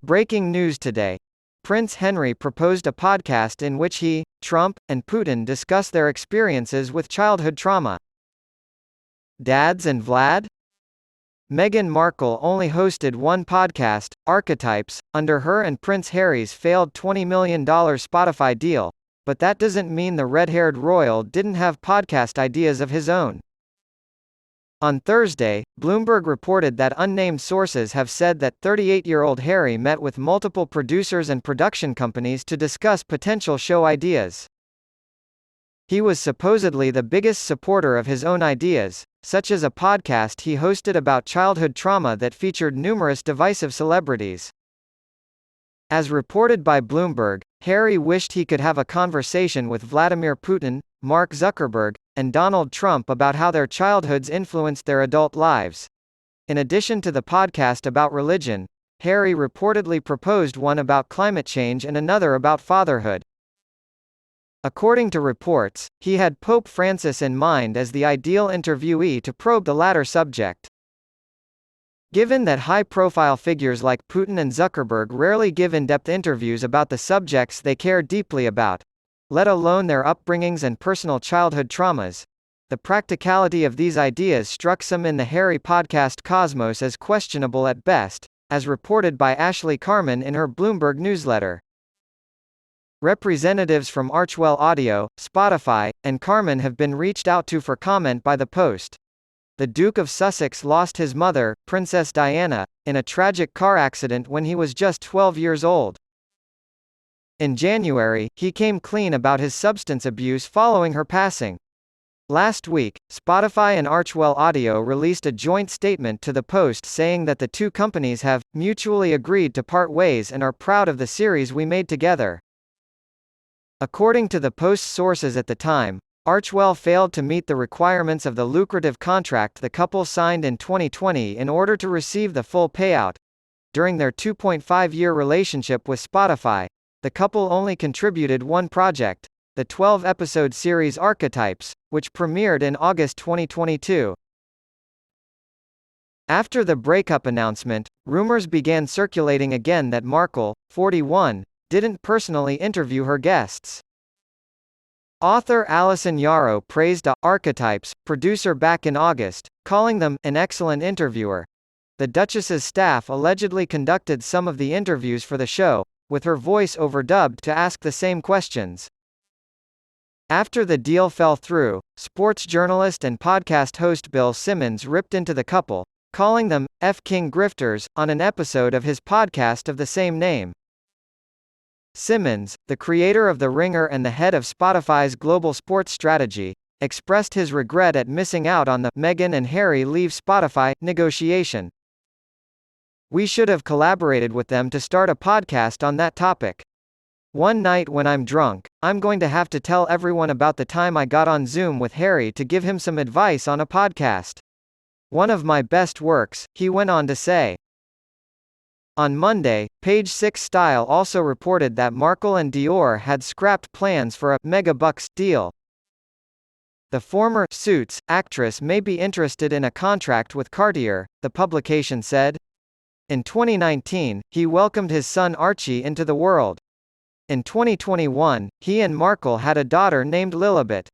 Breaking news today. Prince Henry proposed a podcast in which he, Trump, and Putin discuss their experiences with childhood trauma. Dads and Vlad? Meghan Markle only hosted one podcast, Archetypes, under her and Prince Harry's failed $20 million Spotify deal, but that doesn't mean the red-haired royal didn't have podcast ideas of his own. On Thursday, Bloomberg reported that unnamed sources have said that 38-year-old Harry met with multiple producers and production companies to discuss potential show ideas. He was supposedly the biggest supporter of his own ideas, such as a podcast he hosted about childhood trauma that featured numerous divisive celebrities. As reported by Bloomberg, Harry wished he could have a conversation with Vladimir Putin, Mark Zuckerberg, and Donald Trump about how their childhoods influenced their adult lives. In addition to the podcast about religion, Harry reportedly proposed one about climate change and another about fatherhood. According to reports, he had Pope Francis in mind as the ideal interviewee to probe the latter subject. Given that high-profile figures like Putin and Zuckerberg rarely give in-depth interviews about the subjects they care deeply about, let alone their upbringings and personal childhood traumas, the practicality of these ideas struck some in the Harry podcast cosmos as questionable at best, as reported by Ashley Carman in her Bloomberg newsletter. Representatives from Archwell Audio, Spotify, and Carman have been reached out to for comment by the Post. The Duke of Sussex lost his mother, Princess Diana, in a tragic car accident when he was just 12 years old. In January, he came clean about his substance abuse following her passing. Last week, Spotify and Archwell Audio released a joint statement to the Post saying that the two companies have mutually agreed to part ways and are proud of the series we made together. According to the Post's sources at the time, Archwell failed to meet the requirements of the lucrative contract the couple signed in 2020 in order to receive the full payout. During their 2.5-year relationship with Spotify, the couple only contributed one project, the 12-episode series Archetypes, which premiered in August 2022. After the breakup announcement, rumors began circulating again that Markle, 41, didn't personally interview her guests. Author Alison Yarrow praised Archetypes producer back in August, calling them an excellent interviewer. The Duchess's staff allegedly conducted some of the interviews for the show, with her voice overdubbed to ask the same questions. After the deal fell through, sports journalist and podcast host Bill Simmons ripped into the couple, calling them F-King grifters, on an episode of his podcast of the same name. Simmons, the creator of The Ringer and the head of Spotify's global sports strategy, expressed his regret at missing out on the Meghan and Harry leave Spotify negotiation. "We should have collaborated with them to start a podcast on that topic. One night when I'm drunk, I'm going to have to tell everyone about the time I got on Zoom with Harry to give him some advice on a podcast. One of my best works," he went on to say. On Monday, Page Six Style also reported that Markle and Dior had scrapped plans for a megabucks deal. The former Suits actress may be interested in a contract with Cartier, the publication said. In 2019, he welcomed his son Archie into the world. In 2021, he and Markle had a daughter named Lilibet.